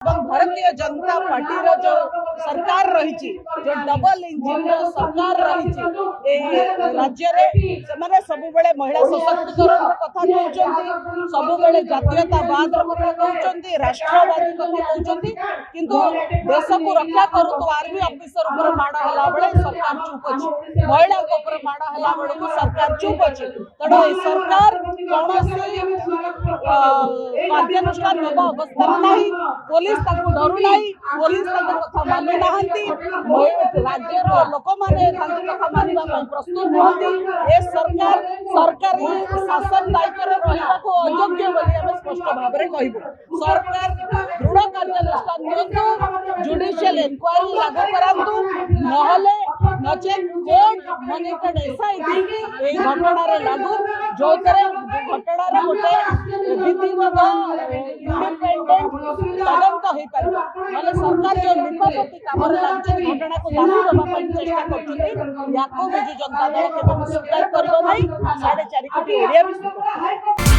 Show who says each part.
Speaker 1: Bharatiya Janata party रो जो सरकार रही जो डबल इंजिन सरकार रही राज्य में सब महिला सशक्तिकरण कथा कहते सब जातीयतावाद कथा कहते राष्ट्रवादी कथा कहते किंतु देश को रक्षा करुवा आर्मी ऑफिसर ऊपर माड़ है बेले सरकार चुप अच्छी महिला माड़ है बेलू सरकार चुप अच्छी तेणु ये सरकार कौन कार्यानुष्ठान नेबा अवस्था नहीं पुलिस डरू ना पुलिस कथा मानु ना राज्य लोक मैंने कथा मानवा प्रस्तुत नुहति ए सरकार सरकारी शासन दायित्व रहा अयोग्य स्पष्ट भाव में कहबू सरकार दृढ़ कार्यानुष्ठान नियंतु जुडिशियल इनक्वारी लागू करातु नहले नचे कोर्ट मनिटेड एसआईटी घटना लागू जो घटना गोटे विधिवत इंडिपेंडेंट तदंत हो पार ना सरकार जो निष्पत्ति काम लगे घटना को दाबी देवाई चेष्टा कर विजु जनता दल के स्वीकार कर 4.5 कोटी ओडिया भी